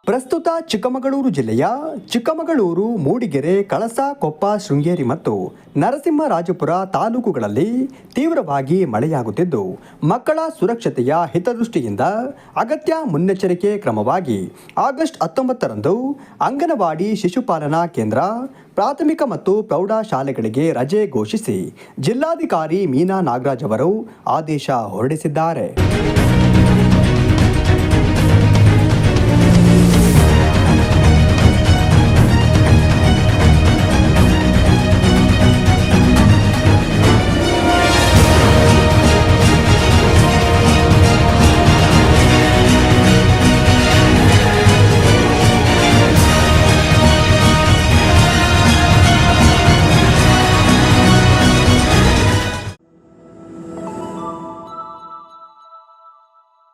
ಪ್ರಸ್ತುತ ಚಿಕ್ಕಮಗಳೂರು ಜಿಲ್ಲೆಯ ಚಿಕ್ಕಮಗಳೂರು, ಮೂಡಿಗೆರೆ, ಕಳಸ, ಕೊಪ್ಪ, ಶೃಂಗೇರಿ ಮತ್ತು ನರಸಿಂಹರಾಜಪುರ ತಾಲೂಕುಗಳಲ್ಲಿ ತೀವ್ರವಾಗಿ ಮಳೆಯಾಗುತ್ತಿದ್ದು, ಮಕ್ಕಳ ಸುರಕ್ಷತೆಯ ಹಿತದೃಷ್ಟಿಯಿಂದ ಅಗತ್ಯ ಮುನ್ನೆಚ್ಚರಿಕೆ ಕ್ರಮವಾಗಿ ಆಗಸ್ಟ್ 19ರಂದು ಅಂಗನವಾಡಿ ಶಿಶುಪಾಲನಾ ಕೇಂದ್ರ, ಪ್ರಾಥಮಿಕ ಮತ್ತು ಪ್ರೌಢ ಶಾಲೆಗಳಿಗೆ ರಜೆ ಘೋಷಿಸಿ ಜಿಲ್ಲಾಧಿಕಾರಿ ಮೀನಾ ನಾಗರಾಜ್ ಅವರು ಆದೇಶ ಹೊರಡಿಸಿದ್ದಾರೆ.